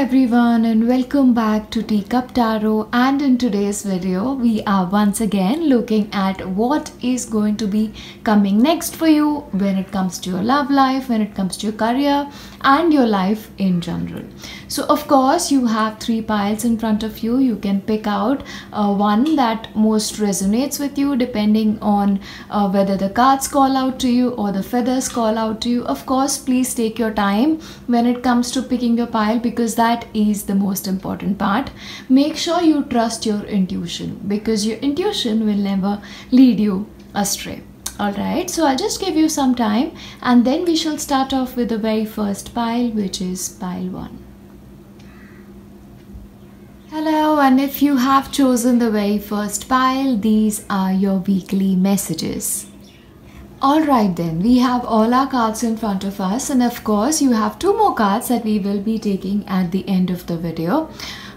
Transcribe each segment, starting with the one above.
everyone and welcome back to Teacup Tarot, and in today's video we are once again looking at what is going to be coming next for you when it comes to your love life, when it comes to your career and your life in general. So of course you have three piles in front of you. You can pick out one that most resonates with you depending on whether the cards call out to you or the feathers call out to you. Of course, please take your time when it comes to picking your pile because that is the most important part. Make sure you trust your intuition because your intuition will never lead you astray. Alright, so I'll just give you some time and then we shall start off with the very first pile, which is pile 1. Hello, and if you have chosen the very first pile, these are your weekly messages. Alright then, we have all our cards in front of us, and of course you have two more cards that we will be taking at the end of the video.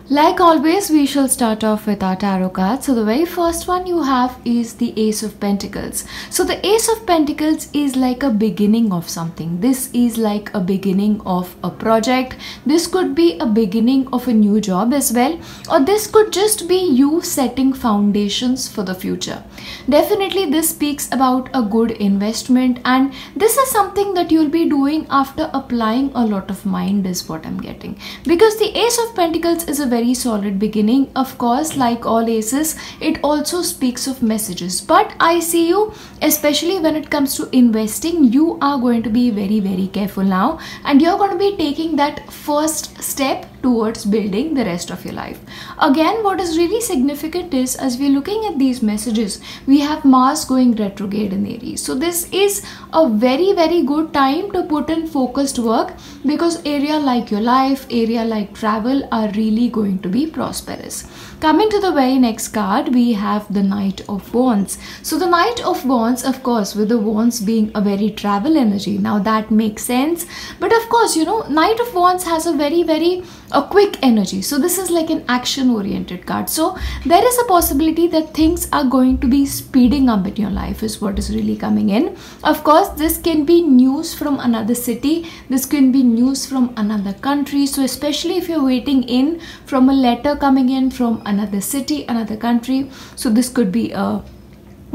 Like always, we shall start off with our tarot cards. So the very first one you have is the Ace of Pentacles. So the Ace of Pentacles is like a beginning of something. This is like a beginning of a project. This could be a beginning of a new job as well, or this could just be you setting foundations for the future. Definitely this speaks about a good investment, and this is something that you'll be doing after applying a lot of mind is what I'm getting, because the Ace of Pentacles is a very solid beginning. Of course, like all aces, it also speaks of messages, but I see you, especially when it comes to investing, you are going to be very careful now, and you're going to be taking that first step towards building the rest of your life. Again, what is really significant is, as we're looking at these messages, we have Mars going retrograde in Aries. So this is a very good time to put in focused work, because area like your life, area like travel are really going to be prosperous. Coming to the very next card, we have the Knight of Wands. So the Knight of Wands, of course, with the Wands being a very travel energy, now that makes sense. But of course, you know, Knight of Wands has a very quick energy. So this is like an action oriented card. So there is a possibility that things are going to be speeding up in your life is what is really coming in. Of course, this can be news from another city. This can be news from another country. So especially if you're waiting in from a letter coming in from another city, another country, so this could be a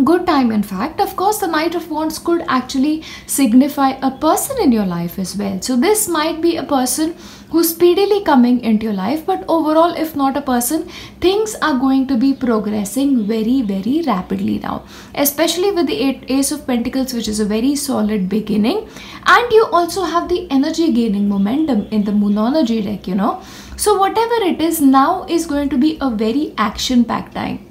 good time. In fact, of course, the Knight of Wands could actually signify a person in your life as well. So this might be a person who's speedily coming into your life, but overall, if not a person, things are going to be progressing very rapidly now, especially with the Ace of Pentacles, which is a very solid beginning, and you also have the energy gaining momentum in the Moonology deck, you know. So whatever it is now is going to be a very action-packed time.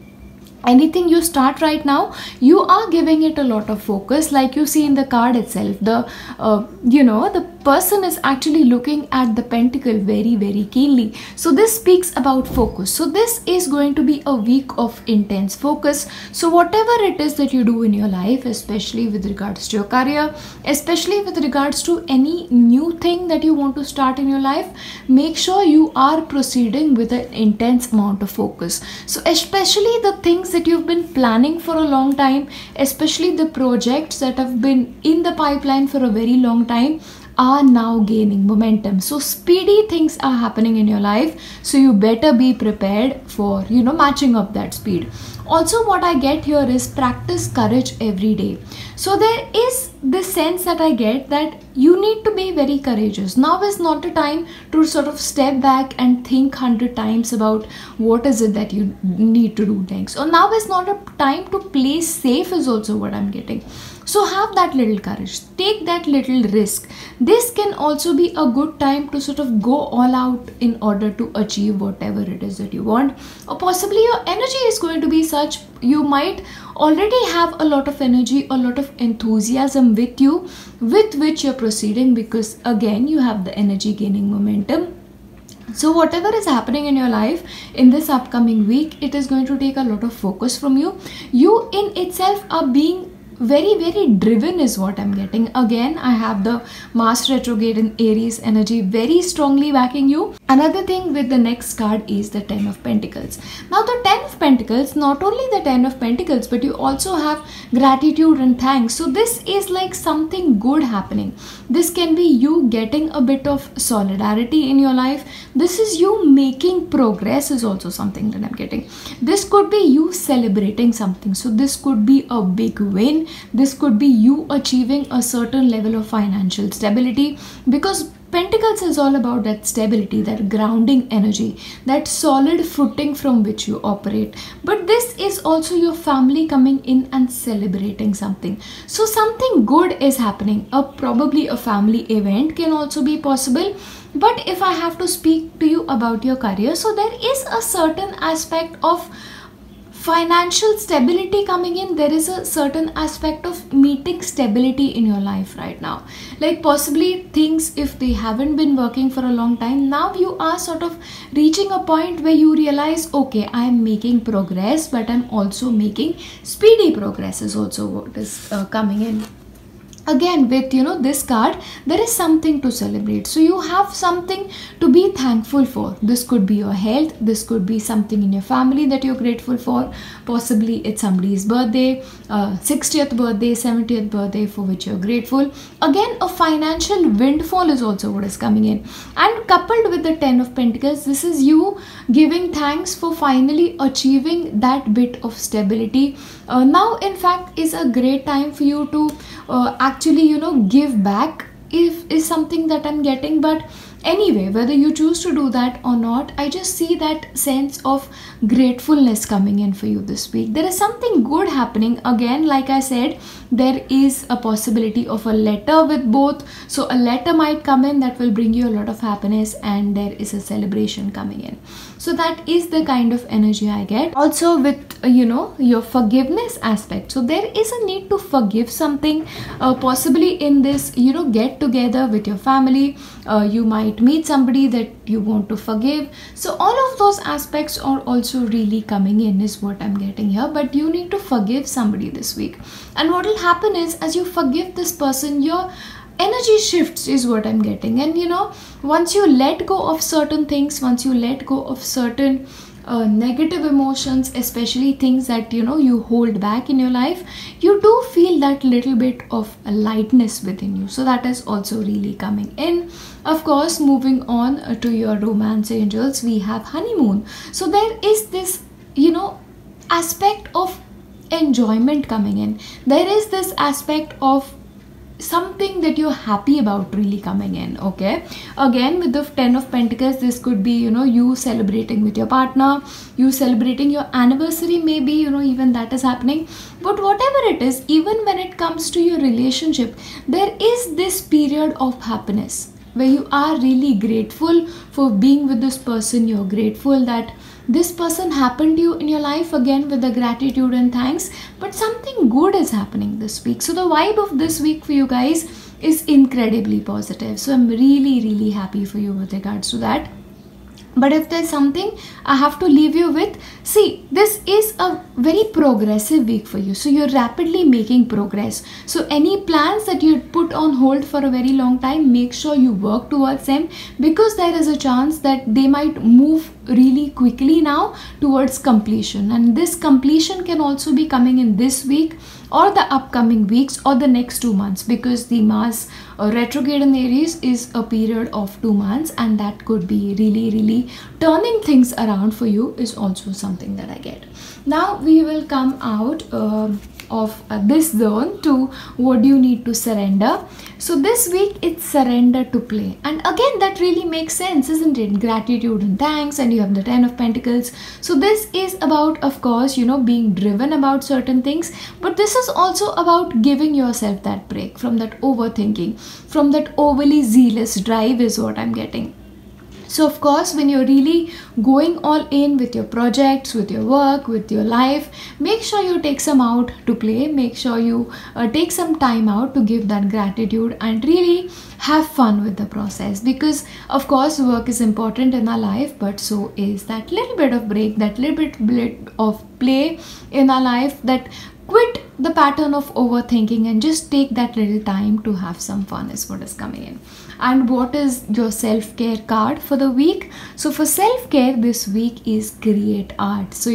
Anything you start right now, you are giving it a lot of focus, like you see in the card itself. The the person is actually looking at the pentacle very keenly. So this speaks about focus. So this is going to be a week of intense focus. So whatever it is that you do in your life, especially with regards to your career, especially with regards to any new thing that you want to start in your life, make sure you are proceeding with an intense amount of focus. So especially the things that you've been planning for a long time, especially the projects that have been in the pipeline for a very long time, are now gaining momentum. So speedy things are happening in your life, so you better be prepared for, you know, matching up that speed. Also, what I get here is practice courage every day. So there is this sense that I get that you need to be very courageous. Now is not a time to sort of step back and think 100 times about what is it that you need to do next. Or now is not a time to play safe is also what I'm getting. So have that little courage, take that little risk. This can also be a good time to sort of go all out in order to achieve whatever it is that you want. Or possibly your energy is going to be such, you might already have a lot of energy, a lot of enthusiasm with you, with which you're proceeding, because again, you have the energy gaining momentum. So whatever is happening in your life in this upcoming week, it is going to take a lot of focus from you. You in itself are being very driven is what I'm getting. Again, I have the Mars retrograde in Aries energy very strongly backing you. Another thing with the next card is the Ten of Pentacles. Now the Ten of Pentacles, not only the Ten of Pentacles, but you also have gratitude and thanks. So this is like something good happening. This can be you getting a bit of solidarity in your life. This is you making progress is also something that I'm getting. This could be you celebrating something. So this could be a big win. This could be you achieving a certain level of financial stability, because Pentacles is all about that stability, that grounding energy, that solid footing from which you operate. But this is also your family coming in and celebrating something. So something good is happening. Probably a family event can also be possible. But if I have to speak to you about your career, so there is a certain aspect of financial stability coming in. There is a certain aspect of meeting stability in your life right now. Like possibly things, if they haven't been working for a long time, now you are sort of reaching a point where you realize, okay, I'm making progress, but I'm also making speedy progress is also what is coming in. Again, with this card, there is something to celebrate. So you have something to be thankful for. This could be your health. This could be something in your family that you're grateful for. Possibly it's somebody's birthday, 60th birthday, 70th birthday for which you're grateful. Again, a financial windfall is also what is coming in. And coupled with the Ten of Pentacles, this is you giving thanks for finally achieving that bit of stability. Now, in fact, is a great time for you to actually give back is something that I'm getting. But anyway, whether you choose to do that or not, I just see that sense of gratefulness coming in for you this week. There is something good happening. Again, like I said, there is a possibility of a letter with both. So a letter might come in that will bring you a lot of happiness, and there is a celebration coming in. So that is the kind of energy I get. Also with your forgiveness aspect, so there is a need to forgive something, possibly in this get together with your family. You might meet somebody that you want to forgive. So all of those aspects are also really coming in is what I'm getting here. But you need to forgive somebody this week, and what will happen is, as you forgive this person, your energy shifts is what I'm getting. And once you let go of certain things, once you let go of certain negative emotions, especially things that you hold back in your life, you do feel that little bit of a lightness within you. So that is also really coming in. Of course, moving on to your romance angels, we have honeymoon. So there is this aspect of enjoyment coming in. There is this aspect of something that you're happy about really coming in. Okay, again with the Ten of Pentacles, this could be you celebrating with your partner, you celebrating your anniversary, maybe even that is happening. But whatever it is, even when it comes to your relationship, there is this period of happiness where you are really grateful for being with this person. You're grateful that this person happened to you in your life, again with the gratitude and thanks. But something good is happening this week. So the vibe of this week for you guys is incredibly positive. So I'm really happy for you with regards to that. But if there's something I have to leave you with, see, this is a very progressive week for you. So you're rapidly making progress. So any plans that you put on hold for a very long time, make sure you work towards them, because there is a chance that they might move really quickly now towards completion. And this completion can also be coming in this week or the upcoming weeks or the next 2 months, because the Mars retrograde in Aries is a period of 2 months, and that could be really turning things around for you is also something that I get. Now we will come out of this zone to what do you need to surrender. So this week it's surrender to play, and again that really makes sense, isn't it? Gratitude and thanks, and you have the Ten of Pentacles. So this is about, of course, being driven about certain things, but this is also about giving yourself that break from that overthinking, from that overly zealous drive is what I'm getting. So of course, when you're really going all in with your projects, with your work, with your life, make sure you take some out to play. Make sure you take some time out to give that gratitude and really have fun with the process. Because of course, work is important in our life, but so is that little bit of break, that little bit of play in our life. That quit the pattern of overthinking and just take that little time to have some fun is what is coming in. And what is your self-care card for the week? So for self-care this week is create art. So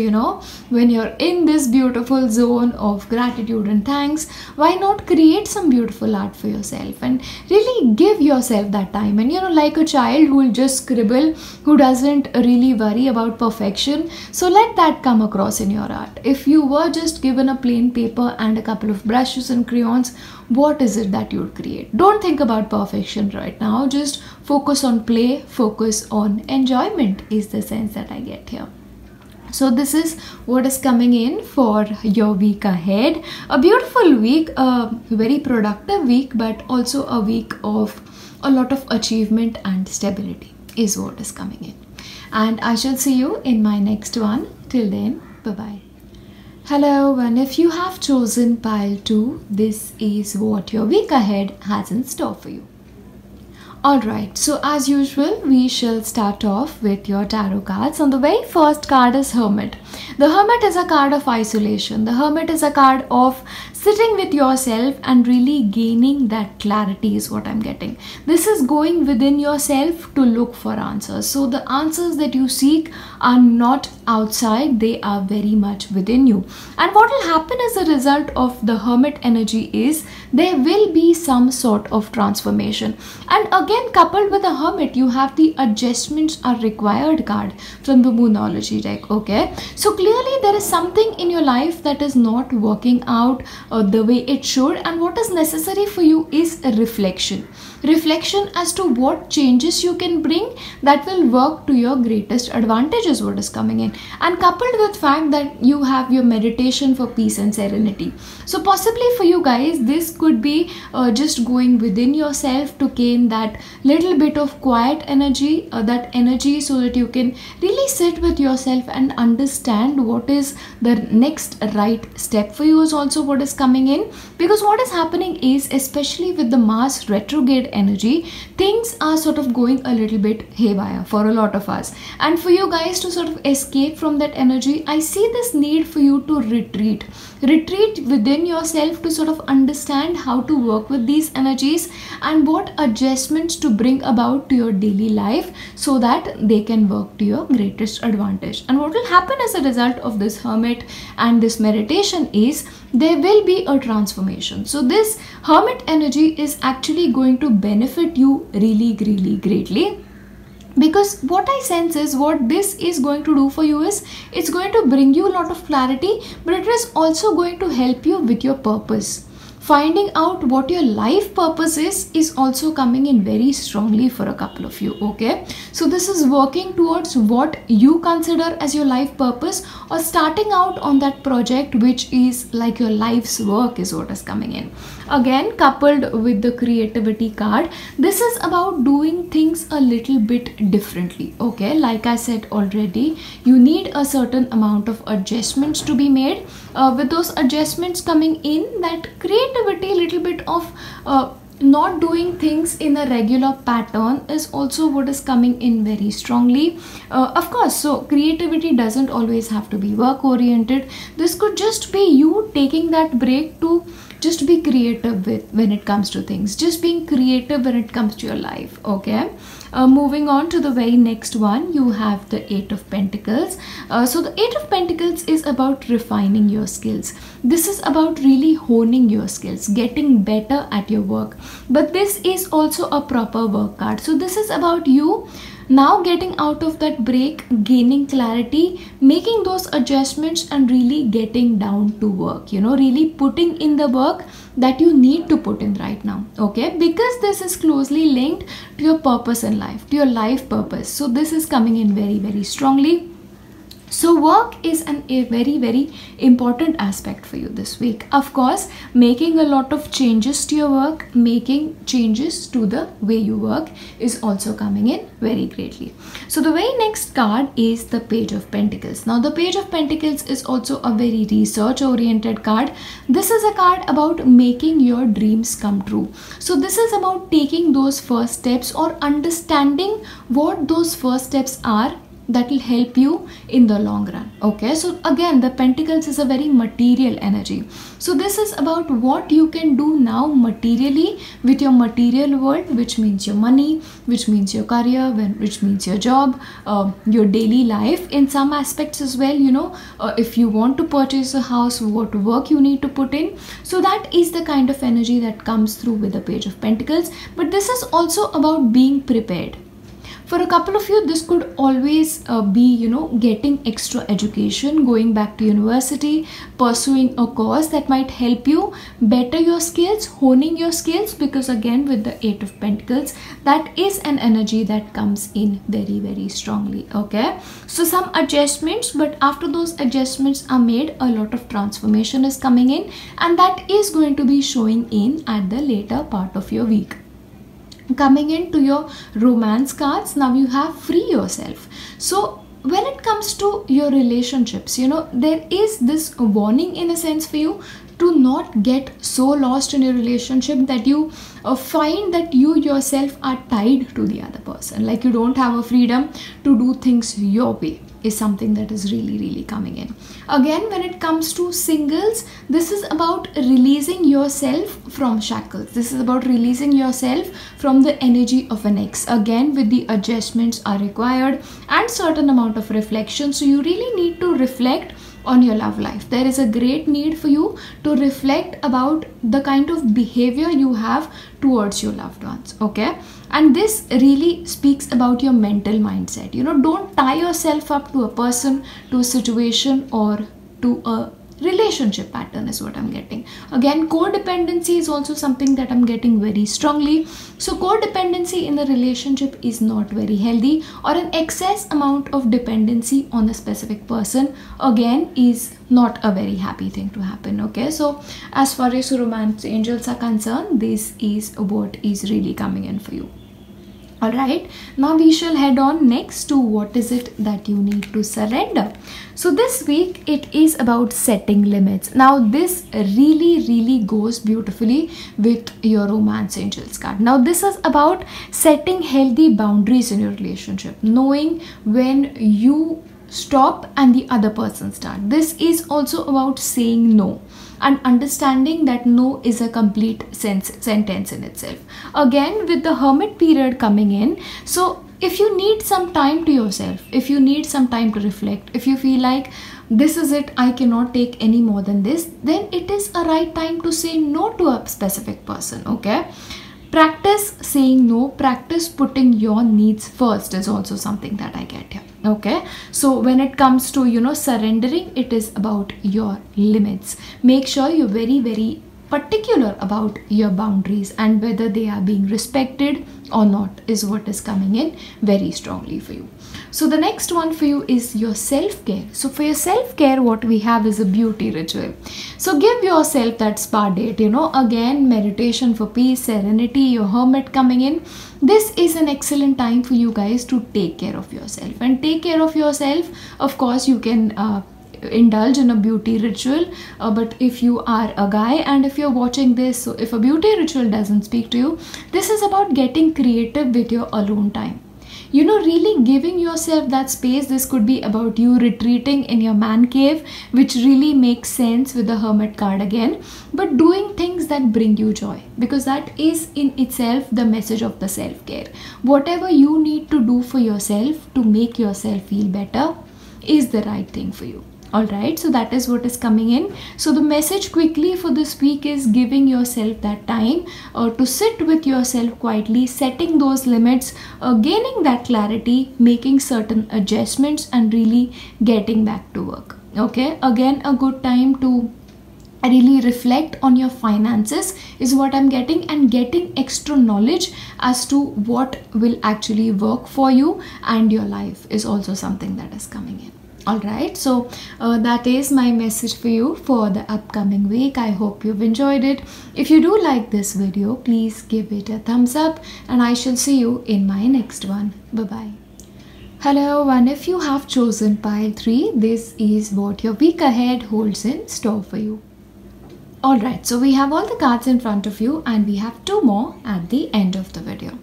when you're in this beautiful zone of gratitude and thanks, why not create some beautiful art for yourself and really give yourself that time? And like a child who will just scribble, who doesn't really worry about perfection, so let that come across in your art. If you were just given a plain paper and a couple of brushes and crayons, what is it that you would create? Don't think about perfection right now, just focus on play, focus on enjoyment is the sense that I get here. So this is what is coming in for your week ahead. A beautiful week, a very productive week, but also a week of a lot of achievement and stability is what is coming in. And I shall see you in my next one. Till then, bye-bye. Hello, and if you have chosen pile 2, this is what your week ahead has in store for you. Alright, so as usual, we shall start off with your tarot cards. And the very first card is Hermit. The Hermit is a card of isolation. The Hermit is a card of sitting with yourself and really gaining that clarity is what I'm getting. This is going within yourself to look for answers. So the answers that you seek are not outside, they are very much within you. And what will happen as a result of the Hermit energy is there will be some sort of transformation. And again, coupled with the Hermit, you have the adjustments are required card from the Moonology deck. Okay, so clearly there is something in your life that is not working out the way it should, and what is necessary for you is a reflection as to what changes you can bring that will work to your greatest advantage is what is coming in. And coupled with fact that you have your meditation for peace and serenity. So possibly for you guys, this could be just going within yourself to gain that little bit of quiet energy, that energy so that you can really sit with yourself and understand what is the next right step for you is also what is coming in. Because what is happening is, especially with the Mars retrograde energy, things are sort of going a little bit haywire for a lot of us. And for you guys to sort of escape from that energy, I see this need for you to retreat within yourself to sort of understand how to work with these energies and what adjustments to bring about to your daily life so that they can work to your greatest advantage. And what will happen as a result of this Hermit and this meditation is there will be a transformation. So this Hermit energy is actually going to benefit you really greatly. Because what I sense is what this is going to do for you is it's going to bring you a lot of clarity, but it is also going to help you with your purpose. Finding out what your life purpose is also coming in very strongly for a couple of you. Okay, so this is working towards what you consider as your life purpose, or starting out on that project which is like your life's work is what is coming in. Again, coupled with the creativity card, this is about doing things a little bit differently. Okay, like I said already, you need a certain amount of adjustments to be made. With those adjustments coming in, that creativity, little bit of not doing things in a regular pattern is also what is coming in very strongly. Of course, so creativity doesn't always have to be work oriented. This could just be you taking that break to just be creative with when it comes to things, just being creative when it comes to your life. Okay, moving on to the very next one, you have the Eight of Pentacles. So the Eight of Pentacles is about refining your skills. This is about really honing your skills, getting better at your work, but this is also a proper work card. So this is about you now getting out of that break, gaining clarity, making those adjustments and really getting down to work, really putting in the work that you need to put in right now. Okay, because this is closely linked to your purpose in life, to your life purpose. So this is coming in very strongly. So work is a very important aspect for you this week. Of course, making a lot of changes to your work, making changes to the way you work is also coming in very greatly. So the very next card is the Page of Pentacles. Now the Page of Pentacles is also a very research oriented card. This is a card about making your dreams come true. So this is about taking those first steps or understanding what those first steps are that will help you in the long run. Okay, so again, the Pentacles is a very material energy. So this is about what you can do now materially with your material world, which means your money, which means your career, which means your job, your daily life in some aspects as well. You know, if you want to purchase a house, what work you need to put in. So that is the kind of energy that comes through with the Page of Pentacles. But this is also about being prepared. For a couple of you, this could always be, you know, getting extra education, going back to university, pursuing a course that might help you better your skills, honing your skills, because again, with the Eight of Pentacles, that is an energy that comes in very, very strongly. Okay, so some adjustments, but after those adjustments are made, a lot of transformation is coming in, and that is going to be showing in at the later part of your week. Coming into your romance cards, now you have free yourself. So when it comes to your relationships, you know, there is this warning in a sense for you to not get so lost in your relationship that you find that you yourself are tied to the other person, like you don't have a freedom to do things your way, is something that is really, really coming in. Again, when it comes to singles, this is about releasing yourself from shackles. This is about releasing yourself from the energy of an ex. Again, with the adjustments are required and certain amount of reflection. So you really need to reflect on your love life. There is a great need for you to reflect about the kind of behavior you have towards your loved ones. Okay, and this really speaks about your mental mindset. You know, don't tie yourself up to a person, to a situation, or to a relationship pattern is what I'm getting. Again, codependency is also something that I'm getting very strongly. So codependency in a relationship is not very healthy, or an excess amount of dependency on a specific person again is not a very happy thing to happen. Okay, so as far as romance angels are concerned, this is what is really coming in for you. Alright, now we shall head on next to what is it that you need to surrender. So this week it is about setting limits. Now this really goes beautifully with your romance angels card. Now this is about setting healthy boundaries in your relationship, knowing when you stop and the other person start. This is also about saying no and understanding that no is a complete sentence in itself. Again, with the Hermit period coming in, so if you need some time to yourself, if you need some time to reflect, if you feel like this is it, I cannot take any more than this, then it is a right time to say no to a specific person. Okay, practice saying no, practice putting your needs first is also something that I get here. Okay, so when it comes to, you know, surrendering, it is about your limits. Make sure you're very particular about your boundaries and whether they are being respected or not is what is coming in very strongly for you. So the next one for you is your self-care. So for your self-care, what we have is a beauty ritual. So give yourself that spa date, you know, again, meditation for peace, serenity, your Hermit coming in. This is an excellent time for you guys to take care of yourself. And take care of yourself, of course, you can indulge in a beauty ritual, but if you are a guy and if you're watching this, so if a beauty ritual doesn't speak to you, this is about getting creative with your alone time. You know, really giving yourself that space. This could be about you retreating in your man cave, which really makes sense with the Hermit card again, but doing things that bring you joy, because that is in itself the message of the self-care. Whatever you need to do for yourself to make yourself feel better is the right thing for you. Alright, so that is what is coming in. So the message quickly for this week is giving yourself that time to sit with yourself quietly, setting those limits, gaining that clarity, making certain adjustments, and really getting back to work. Okay, again, a good time to really reflect on your finances is what I'm getting, and getting extra knowledge as to what will actually work for you and your life is also something that is coming in. Alright, so that is my message for you for the upcoming week. I hope you've enjoyed it. If you do like this video, please give it a thumbs up, and I shall see you in my next one. Bye-bye. Hello, and if you have chosen pile 3, this is what your week ahead holds in store for you. Alright, so we have all the cards in front of you, and we have 2 more at the end of the video.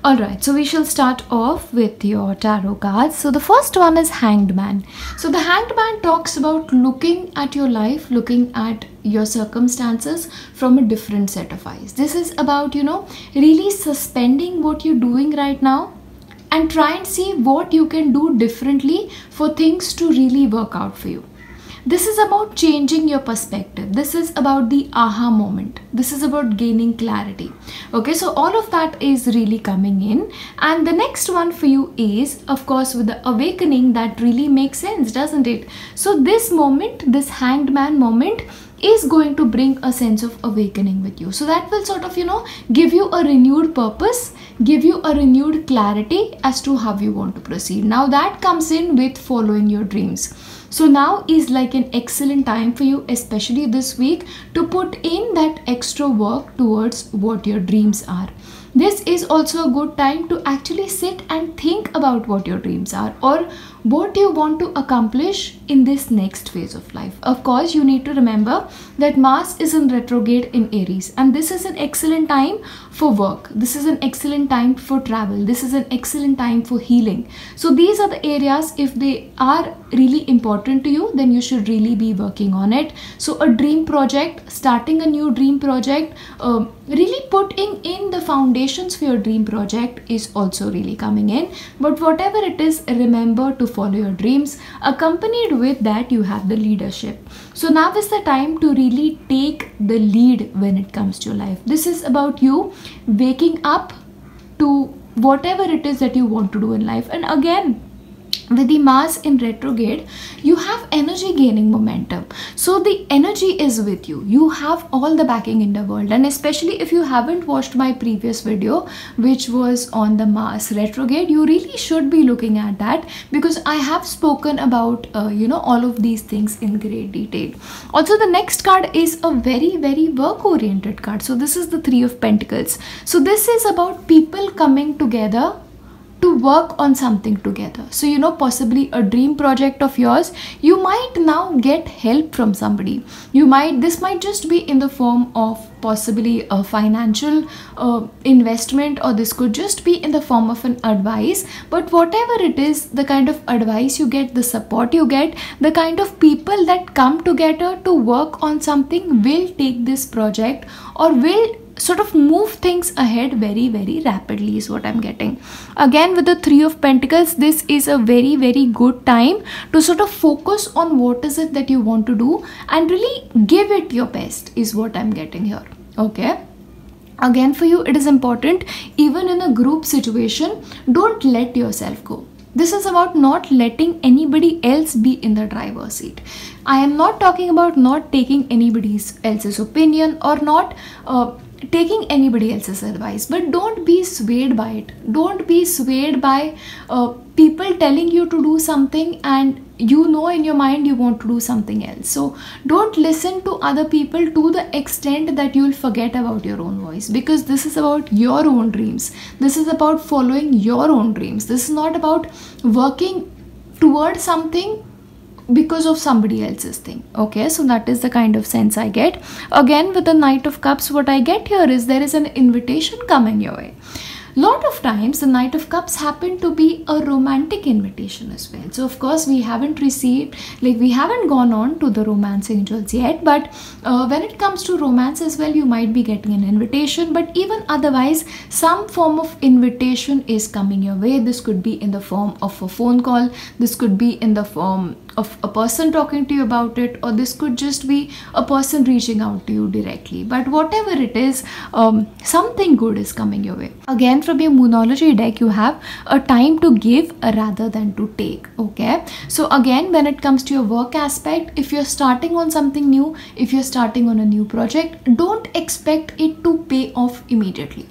Alright, so we shall start off with your tarot cards. So the first one is Hanged Man. So the Hanged Man talks about looking at your life, looking at your circumstances from a different set of eyes. This is about, really suspending what you're doing right now and try and see what you can do differently for things to really work out for you. This is about changing your perspective. This is about the aha moment. This is about gaining clarity. Okay, so all of that is really coming in. And the next one for you is, of course, with the awakening. That really makes sense, doesn't it? So this moment, this Hanged Man moment, is going to bring a sense of awakening with you. So that will sort of, give you a renewed purpose, give you a renewed clarity as to how you want to proceed. Now that comes in with following your dreams. So now is like an excellent time for you, especially this week, to put in that extra work towards what your dreams are. This is also a good time to actually sit and think about what your dreams are or what you want to accomplish in this next phase of life. Of course, you need to remember that Mars is in retrograde in Aries, and this is an excellent time for work. This is an excellent time for travel. This is an excellent time for healing. So these are the areas, if they are really important to you, then you should really be working on it. So a dream project, starting a new dream project, really putting in the foundations for your dream project is also really coming in. But whatever it is, remember to follow your dreams. Accompanied with that, you have the leadership. So now is the time to really take the lead when it comes to your life. This is about you waking up to whatever it is that you want to do in life. And again, with the Mars in retrograde, you have energy gaining momentum. So the energy is with you. You have all the backing in the world. And especially if you haven't watched my previous video, which was on the Mars retrograde, you really should be looking at that, because I have spoken about, all of these things in great detail. Also, the next card is a very, very work-oriented card. So this is the Three of Pentacles. So this is about people coming together to work on something together. So possibly a dream project of yours, you might now get help from somebody. This might just be in the form of possibly a financial investment, or this could just be in the form of an advice. But whatever it is, the kind of advice you get, the support you get, the kind of people that come together to work on something will take this project or will sort of move things ahead very, very rapidly is what I'm getting. Again, with the Three of Pentacles, this is a very, very good time to sort of focus on what is it that you want to do and really give it your best is what I'm getting here. Okay. Again, for you, it is important, even in a group situation, don't let yourself go. This is about not letting anybody else be in the driver's seat. I am not talking about not taking anybody else's opinion or not taking anybody else's advice, but don't be swayed by it. Don't be swayed by people telling you to do something and in your mind you want to do something else. So don't listen to other people to the extent that you'll forget about your own voice, because this is about your own dreams. This is about following your own dreams. This is not about working towards something because of somebody else's thing. Okay, so that is the kind of sense I get. Again, with the Knight of Cups, what I get here is there is an invitation coming your way. Lot of times the Knight of Cups happen to be a romantic invitation as well. So of course we haven't gone on to the romance angels yet, but when it comes to romance as well, you might be getting an invitation. But even otherwise, some form of invitation is coming your way. This could be in the form of a phone call, this could be in the form of a person talking to you about it, or this could just be a person reaching out to you directly. But whatever it is, something good is coming your way. Again, from your Moonology deck, you have a time to give rather than to take. Okay, so again, when it comes to your work aspect, if you're starting on something new, if you're starting on a new project, don't expect it to pay off immediately.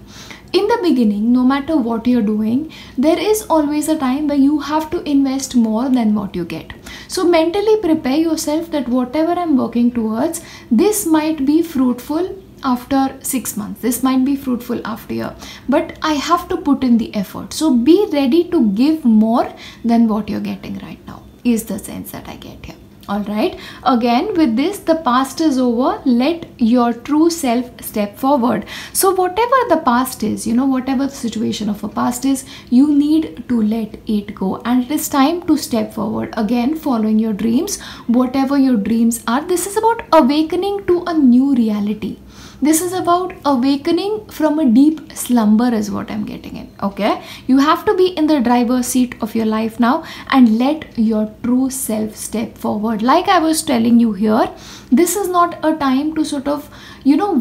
In the beginning, no matter what you're doing, there is always a time where you have to invest more than what you get. So mentally prepare yourself that whatever I'm working towards, this might be fruitful after 6 months, this might be fruitful after a year, but I have to put in the effort. So be ready to give more than what you're getting right now is the sense that I get here. All right, again with this, the past is over, let your true self step forward. So whatever the past is, whatever the situation of a past is, you need to let it go, and it is time to step forward again, following your dreams, whatever your dreams are. This is about awakening to a new reality. This is about awakening from a deep slumber is what I'm getting in. Okay, you have to be in the driver's seat of your life now and let your true self step forward. Like I was telling you here, this is not a time to sort of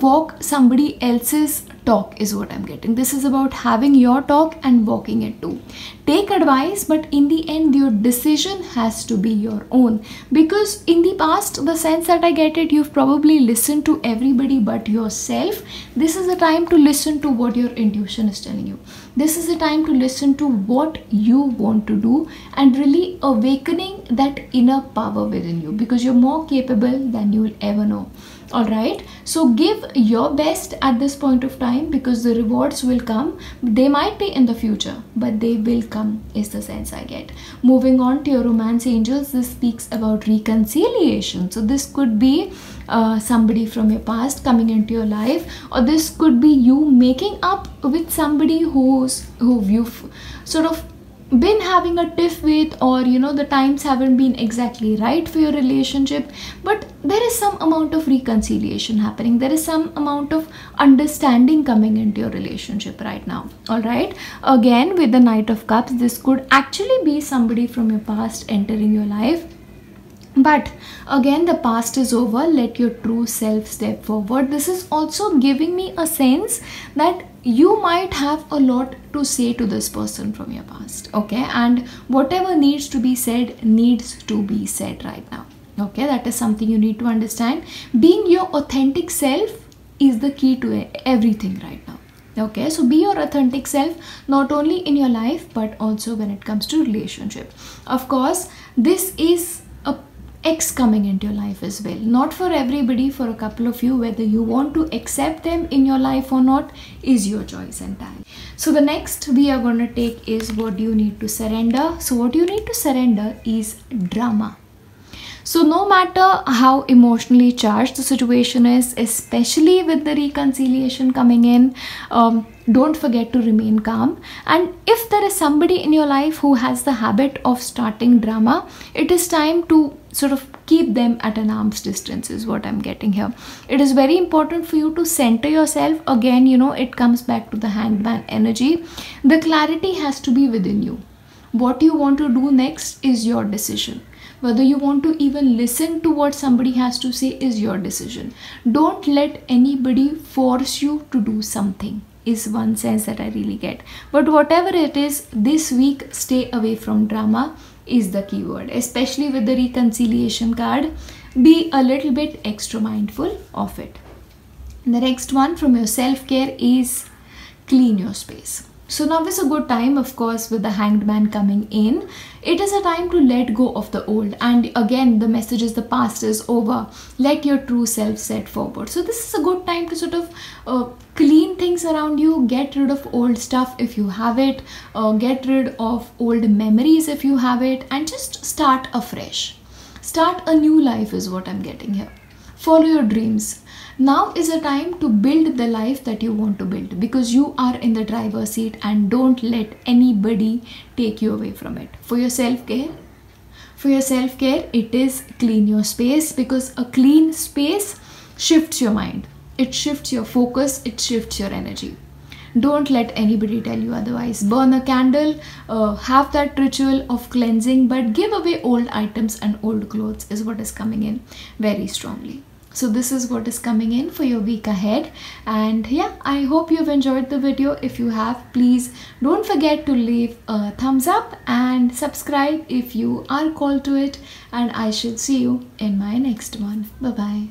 walk somebody else's talk is what I'm getting. This is about having your talk and walking it too. Take advice, but in the end your decision has to be your own, because in the past, the sense that I get it, you've probably listened to everybody but yourself. This is the time to listen to what your intuition is telling you. This is the time to listen to what you want to do and really awakening that inner power within you, because you're more capable than you'll ever know. All right, so give your best at this point of time, because the rewards will come. They might be in the future, but they will come is the sense I get. Moving on to your romance angels, this speaks about reconciliation. So this could be somebody from your past coming into your life, or this could be you making up with somebody who you've sort of been having a tiff with, or the times haven't been exactly right for your relationship, but there is some amount of reconciliation happening. There is some amount of understanding coming into your relationship right now. All right, again with the Knight of Cups, this could actually be somebody from your past entering your life. But again, the past is over, let your true self step forward. This is also giving me a sense that you might have a lot to say to this person from your past. Okay, and whatever needs to be said right now. Okay, that is something you need to understand. Being your authentic self is the key to everything right now. Okay, so be your authentic self, not only in your life but also when it comes to relationship. Of course, this is a ex coming into your life as well. Not for everybody, for a couple of you. Whether you want to accept them in your life or not is your choice entirely. So the next we are going to take is, what do you need to surrender? So what you need to surrender is drama. So no matter how emotionally charged the situation is, especially with the reconciliation coming in, don't forget to remain calm. And if there is somebody in your life who has the habit of starting drama, it is time to sort of keep them at an arm's distance is what I'm getting here. It is very important for you to center yourself. Again, it comes back to the Hanged Man energy. The clarity has to be within you. What you want to do next is your decision. Whether you want to even listen to what somebody has to say is your decision. Don't let anybody force you to do something is one sense that I really get. But whatever it is, this week stay away from drama is the keyword, especially with the reconciliation card. Be a little bit extra mindful of it. The next one from your self-care is clean your space. So now is a good time, of course, with the Hanged Man coming in. It is a time to let go of the old. And again, the message is the past is over. Let your true self set forward. So this is a good time to sort of clean things around you. Get rid of old stuff if you have it. Get rid of old memories if you have it. And just start afresh. Start a new life is what I'm getting here. Follow your dreams. Now is a time to build the life that you want to build, because you are in the driver's seat, and don't let anybody take you away from it. For your self-care, it is clean your space, because a clean space shifts your mind. It shifts your focus. It shifts your energy. Don't let anybody tell you otherwise. Burn a candle, have that ritual of cleansing, but give away old items and old clothes is what is coming in very strongly. So this is what is coming in for your week ahead. And yeah, I hope you've enjoyed the video. If you have, please don't forget to leave a thumbs up and subscribe if you are called to it. And I shall see you in my next one. Bye bye.